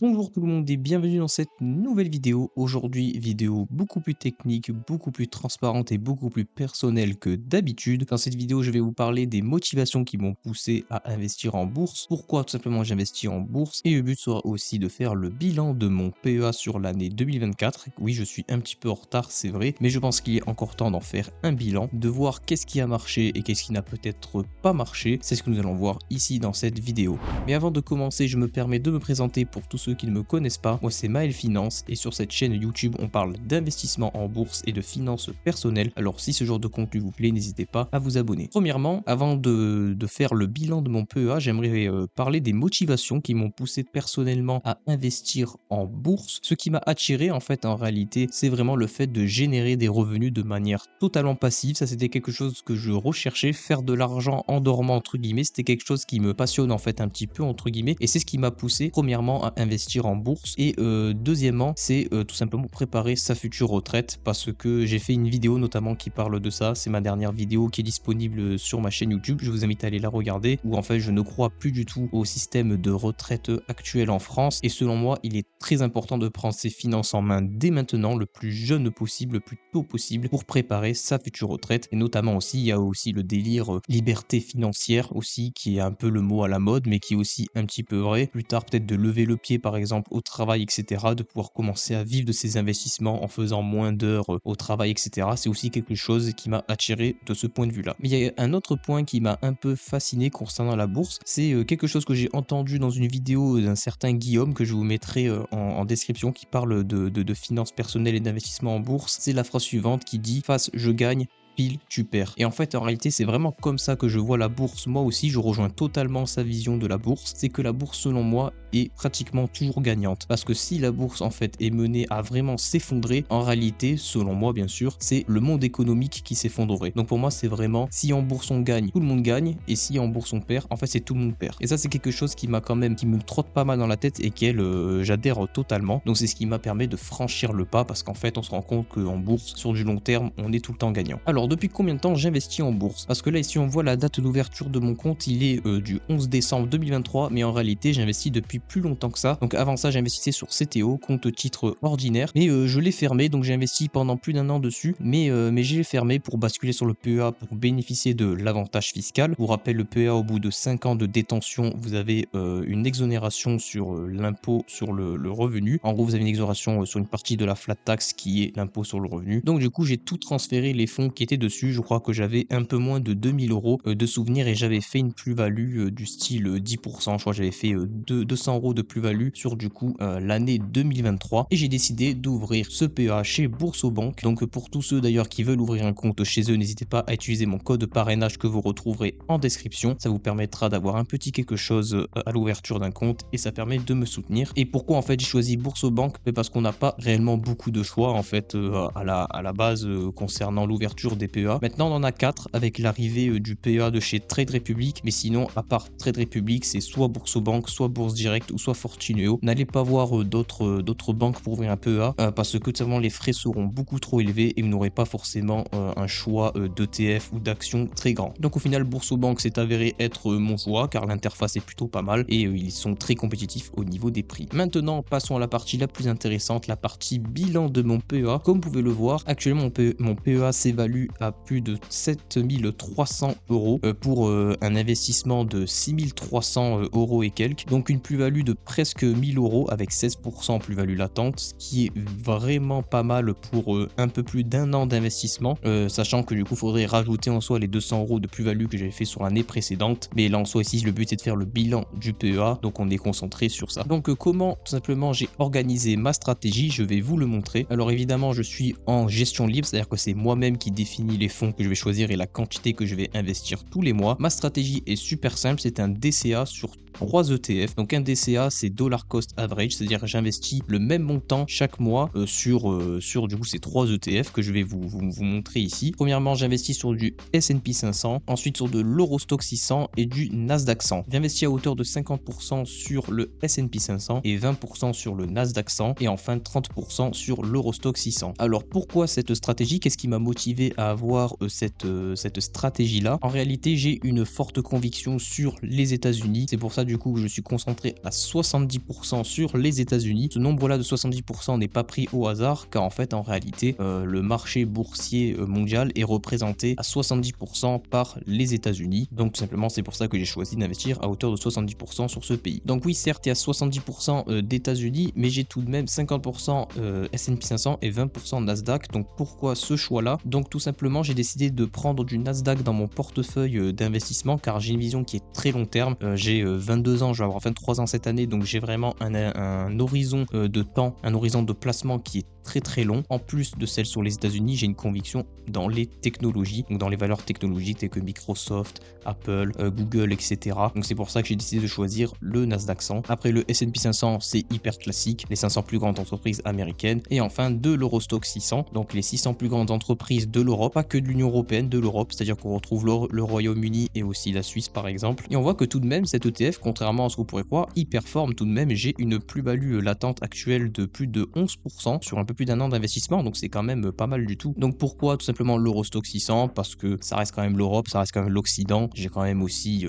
Bonjour tout le monde et bienvenue dans cette nouvelle vidéo. Aujourd'hui, vidéo beaucoup plus technique, beaucoup plus transparente et beaucoup plus personnelle que d'habitude. Dans cette vidéo, je vais vous parler des motivations qui m'ont poussé à investir en bourse, pourquoi tout simplement j'investis en bourse et le but sera aussi de faire le bilan de mon PEA sur l'année 2024. Oui, je suis un petit peu en retard, c'est vrai, mais je pense qu'il est encore temps d'en faire un bilan, de voir qu'est-ce qui a marché et qu'est-ce qui n'a peut-être pas marché. C'est ce que nous allons voir ici dans cette vidéo. Mais avant de commencer, je me permets de me présenter pour tous ceux qui ne me connaissent pas. Moi, c'est Maël Finance et sur cette chaîne YouTube, on parle d'investissement en bourse et de finances personnelles. Alors, si ce genre de contenu vous plaît, n'hésitez pas à vous abonner. Premièrement, avant de faire le bilan de mon PEA, j'aimerais parler des motivations qui m'ont poussé personnellement à investir en bourse. Ce qui m'a attiré, en fait, en réalité, c'est vraiment le fait de générer des revenus de manière totalement passive. Ça, c'était quelque chose que je recherchais, faire de l'argent en dormant, entre guillemets. C'était quelque chose qui me passionne, en fait, un petit peu, entre guillemets. Et c'est ce qui m'a poussé, premièrement, à investir en bourse. Et deuxièmement, c'est tout simplement préparer sa future retraite parce que j'ai fait une vidéo notamment qui parle de ça. C'est ma dernière vidéo qui est disponible sur ma chaîne YouTube. Je vous invite à aller la regarder où en fait je ne crois plus du tout au système de retraite actuel en France. Et selon moi, il est très important de prendre ses finances en main dès maintenant, le plus jeune possible, le plus tôt possible pour préparer sa future retraite. Et notamment aussi, il y a aussi le délire liberté financière aussi qui est un peu le mot à la mode mais qui est aussi un petit peu vrai. Plus tard peut-être de lever le pied par exemple au travail, etc., de pouvoir commencer à vivre de ses investissements en faisant moins d'heures au travail, etc. C'est aussi quelque chose qui m'a attiré de ce point de vue-là. Mais il y a un autre point qui m'a un peu fasciné concernant la bourse, c'est quelque chose que j'ai entendu dans une vidéo d'un certain Guillaume que je vous mettrai en description qui parle de finances personnelles et d'investissement en bourse. C'est la phrase suivante qui dit: face je gagne, pile, tu perds. Et en fait, en réalité, c'est vraiment comme ça que je vois la bourse. Moi aussi, je rejoins totalement sa vision de la bourse. C'est que la bourse, selon moi, est pratiquement toujours gagnante. Parce que si la bourse, en fait, est menée à vraiment s'effondrer, en réalité, selon moi, bien sûr, c'est le monde économique qui s'effondrerait. Donc pour moi, c'est vraiment, si en bourse on gagne, tout le monde gagne. Et si en bourse on perd, en fait, c'est tout le monde perd. Et ça, c'est quelque chose qui m'a quand même, qui me trotte pas mal dans la tête et qu'elle, j'adhère totalement. Donc c'est ce qui m'a permis de franchir le pas parce qu'en fait, on se rend compte qu'en bourse, sur du long terme, on est tout le temps gagnant. Alors, depuis combien de temps j'investis en bourse? Parce que là, ici, on voit la date d'ouverture de mon compte, il est du 11 décembre 2023, mais en réalité, j'investis depuis plus longtemps que ça. Donc avant ça, j'investissais sur CTO, compte titre ordinaire, mais je l'ai fermé, donc j'ai investi pendant plus d'un an dessus, mais j'ai fermé pour basculer sur le PEA pour bénéficier de l'avantage fiscal. Pour rappel, le PEA, au bout de 5 ans de détention, vous avez une exonération sur l'impôt sur le revenu. En gros, vous avez une exonération sur une partie de la flat tax qui est l'impôt sur le revenu. Donc du coup, j'ai tout transféré les fonds qui étaient dessus. Je crois que j'avais un peu moins de 2000 euros de souvenirs et j'avais fait une plus-value du style 10%. Je crois que j'avais fait 200 euros de plus-value sur du coup l'année 2023 et j'ai décidé d'ouvrir ce PEA chez Boursorama. Donc pour tous ceux d'ailleurs qui veulent ouvrir un compte chez eux, n'hésitez pas à utiliser mon code parrainage que vous retrouverez en description. Ça vous permettra d'avoir un petit quelque chose à l'ouverture d'un compte et ça permet de me soutenir. Et pourquoi en fait j'ai choisi Boursorama? Parce qu'on n'a pas réellement beaucoup de choix en fait à la base concernant l'ouverture des PEA. Maintenant, on en a 4 avec l'arrivée du PEA de chez Trade Republic. Mais sinon, à part Trade Republic, c'est soit Boursorama, soit Bourse Direct ou soit Fortuneo. N'allez pas voir d'autres banques pour ouvrir un PEA parce que tout simplement les frais seront beaucoup trop élevés et vous n'aurez pas forcément un choix d'ETF ou d'actions très grand. Donc au final, Boursorama s'est avéré être mon choix car l'interface est plutôt pas mal et ils sont très compétitifs au niveau des prix. Maintenant, passons à la partie la plus intéressante, la partie bilan de mon PEA. Comme vous pouvez le voir, actuellement mon PEA s'évalue à plus de 7300 euros pour un investissement de 6300 euros et quelques. Donc une plus-value de presque 1000 euros avec 16% plus-value latente, ce qui est vraiment pas mal pour un peu plus d'un an d'investissement, sachant que du coup, il faudrait rajouter en soi les 200 euros de plus-value que j'avais fait sur l'année précédente. Mais là, en soi, ici, le but est de faire le bilan du PEA, donc on est concentré sur ça. Donc comment tout simplement j'ai organisé ma stratégie, je vais vous le montrer. Alors évidemment, je suis en gestion libre, c'est-à-dire que c'est moi-même qui définis les fonds que je vais choisir et la quantité que je vais investir tous les mois. Ma stratégie est super simple, c'est un DCA sur 3 ETF. Donc un DCA, c'est Dollar Cost Average, c'est-à-dire j'investis le même montant chaque mois sur du coup ces 3 ETF que je vais vous montrer ici. Premièrement, j'investis sur du S&P 500, ensuite sur de l'Eurostock 600 et du Nasdaq 100. J'investis à hauteur de 50% sur le S&P 500 et 20% sur le Nasdaq 100 et enfin 30% sur l'Eurostock 600. Alors pourquoi cette stratégie? Qu'est-ce qui m'a motivé à avoir cette stratégie-là? En réalité, j'ai une forte conviction sur les États-Unis. C'est pour ça du coup que je suis concentré à 70% sur les États-Unis. Ce nombre-là de 70% n'est pas pris au hasard, car en fait, en réalité, le marché boursier mondial est représenté à 70% par les États-Unis. Donc tout simplement, c'est pour ça que j'ai choisi d'investir à hauteur de 70% sur ce pays. Donc oui, certes, il y a 70% d'États-Unis, mais j'ai tout de même 50% S&P 500 et 20% Nasdaq. Donc pourquoi ce choix-là? Donc tout simplement, j'ai décidé de prendre du Nasdaq dans mon portefeuille d'investissement, car j'ai une vision qui est très long terme. J'ai 22 ans, je vais avoir 23 ans cette année, donc j'ai vraiment un horizon de temps, un horizon de placement qui est très long. En plus de celle sur les États-Unis, j'ai une conviction dans les technologies, donc dans les valeurs technologiques telles que Microsoft, Apple, Google, etc. Donc c'est pour ça que j'ai décidé de choisir le Nasdaq 100. Après le S&P 500, c'est hyper classique, les 500 plus grandes entreprises américaines. Et enfin de l'Eurostock 600, donc les 600 plus grandes entreprises de l'Europe, pas que de l'Union Européenne, de l'Europe, c'est-à-dire qu'on retrouve le Royaume-Uni et aussi la Suisse par exemple. Et on voit que tout de même cet ETF, contrairement à ce qu'on pourrait croire, il performe tout de même. J'ai une plus-value latente actuelle de plus de 11% sur un peu plus d'un an d'investissement, donc c'est quand même pas mal du tout. Donc pourquoi tout simplement l'Eurostock 600? Parce que ça reste quand même l'Europe, ça reste quand même l'Occident. J'ai quand même aussi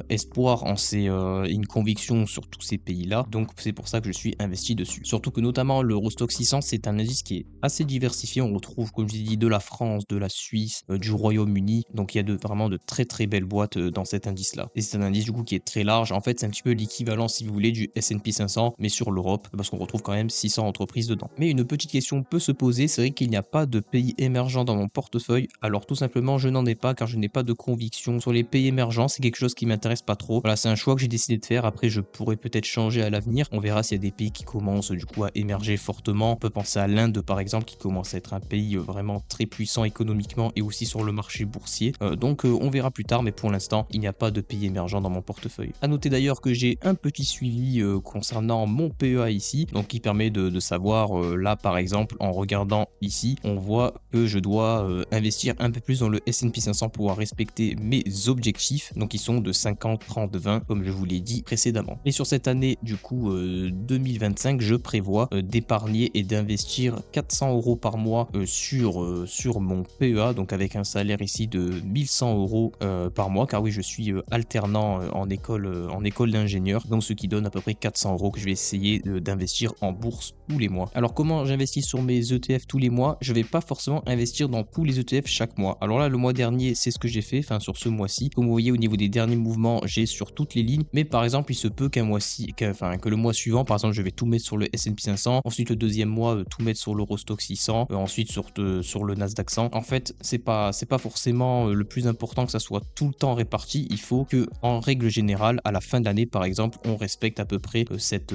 espoir en une conviction sur tous ces pays-là, donc c'est pour ça que je suis investi dessus. Surtout que notamment l'Eurostock 600, c'est un indice qui est assez diversifié. On retrouve, comme je l'ai dit, de la France, de la Suisse, du Royaume-Uni. Donc il y a vraiment de très belles boîtes dans cet indice-là. Et c'est un indice du coup qui est très large. En fait, c'est un petit peu l'équivalent, si vous voulez, du S&P 500, mais sur l'Europe, parce qu'on retrouve quand même 600 entreprises dedans. Mais une petite question peut se poser, c'est vrai qu'il n'y a pas de pays émergents dans mon portefeuille. Alors tout simplement, je n'en ai pas, car je n'ai pas de conviction sur les pays émergents. C'est quelque chose qui m'intéresse pas trop. Voilà, c'est un choix que j'ai décidé de faire. Après, je pourrais peut-être changer à l'avenir. On verra s'il y a des pays qui commencent du coup à émerger fortement. On peut penser à l'Inde par exemple, qui commence à être un pays vraiment très puissant économiquement et aussi sur le marché boursier. Donc on verra plus tard, mais pour l'instant, il n'y a pas de pays émergents dans mon portefeuille. À noter d'ailleurs que j'ai un petit suivi concernant mon PEA ici, donc qui permet de savoir là par exemple en regardant ici, on voit que je dois investir un peu plus dans le S&P 500 pour pouvoir respecter mes objectifs, donc ils sont de 50, 30, 20 comme je vous l'ai dit précédemment. Et sur cette année du coup 2025, je prévois d'épargner et d'investir 400 € par mois sur mon PEA, donc avec un salaire ici de 1100 € par mois, car oui, je suis alternant en école d'ingénieur, donc ce qui donne à peu près 400 € que je vais essayer d'investir en bourse tous les mois. Alors comment j'investis sur mes ETF tous les mois? Je vais pas forcément investir dans tous les ETF chaque mois. Alors là, le mois dernier, c'est ce que j'ai fait, enfin sur ce mois-ci. Comme vous voyez au niveau des derniers mouvements, j'ai sur toutes les lignes, mais par exemple, il se peut que le mois suivant, par exemple, je vais tout mettre sur le S&P 500, ensuite le deuxième mois, tout mettre sur l'Eurostock 600, ensuite sur le Nasdaq 100. En fait, c'est pas forcément le plus important que ça soit tout le temps réparti. Il faut que, en règle générale, à la fin de l'année, par exemple, on respecte à peu près cet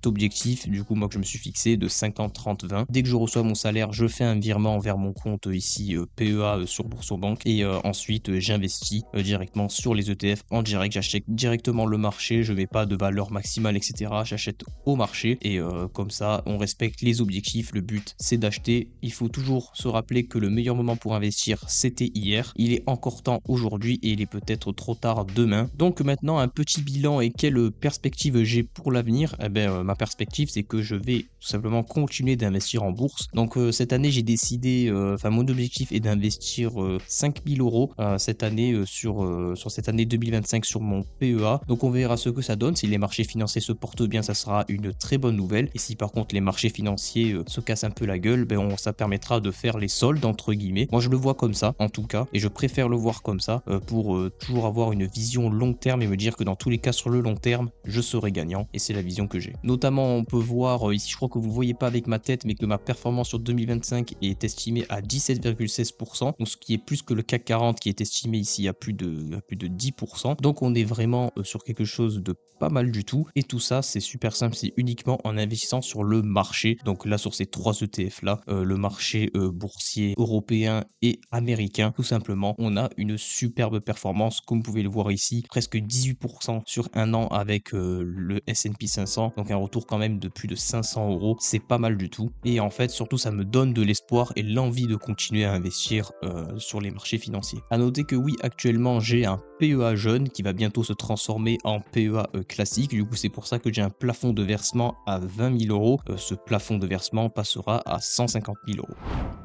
objectif, du coup, moi que je me suis fixé de 50, 30, 20. Dès que je reçois mon salaire, je fais un virement vers mon compte ici PEA sur Boursorama et ensuite j'investis directement sur les ETF en direct. J'achète directement le marché, je mets pas de valeur maximale, etc. J'achète au marché et comme ça, on respecte les objectifs. Le but, c'est d'acheter. Il faut toujours se rappeler que le meilleur moment pour investir, c'était hier. Il est encore temps aujourd'hui et il est peut-être trop tard demain. Donc maintenant, un petit bilan et quelle perspective j'ai pour l'avenir? Eh ben, ma perspective, c'est que je vais tout simplement continuer d'investir en bourse. Donc cette année, j'ai décidé, mon objectif est d'investir 5000 € cette année sur cette année 2025 sur mon PEA. Donc on verra ce que ça donne. Si les marchés financiers se portent bien, ça sera une très bonne nouvelle. Et si par contre les marchés financiers se cassent un peu la gueule, ben ça permettra de faire les soldes entre guillemets. Moi je le vois comme ça en tout cas, et je préfère le voir comme ça pour toujours avoir une vision long terme et me dire que dans tous les cas sur le long terme, je serai gagnant. Et c'est la vision que j'ai. Notamment on peut voir ici, je crois que vous ne voyez pas avec ma tête, mais que ma performance sur 2025 est estimée à 17,16%, donc ce qui est plus que le CAC 40 qui est estimé ici à plus de 10%. Donc on est vraiment sur quelque chose de pas mal du tout. Et tout ça, c'est super simple, c'est uniquement en investissant sur le marché. Donc là, sur ces trois ETF là, le marché boursier européen et américain, tout simplement, on a une superbe performance, comme vous pouvez le voir ici, presque 18% sur un an avec le S&P 500, donc un retour quand même de plus de 500 €. C'est pas mal du tout. Et en fait, surtout, ça me donne de l'espoir et l'envie de continuer à investir sur les marchés financiers. À noter que oui, actuellement, j'ai un PEA jeune qui va bientôt se transformer en PEA classique. Du coup, c'est pour ça que j'ai un plafond de versement à 20 000 €. Ce plafond de versement passera à 150 000 €.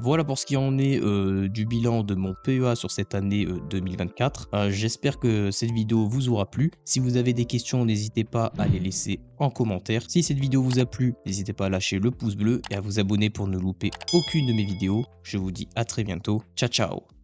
Voilà pour ce qui en en est du bilan de mon PEA sur cette année 2024. J'espère que cette vidéo vous aura plu. Si vous avez des questions, n'hésitez pas à les laisser en commentaire. Si cette vidéo vous a plu, n'hésitez pas à lâcher le pouce bleu et à vous abonner pour ne louper aucune de mes vidéos. Je vous dis à très bientôt. Ciao ciao.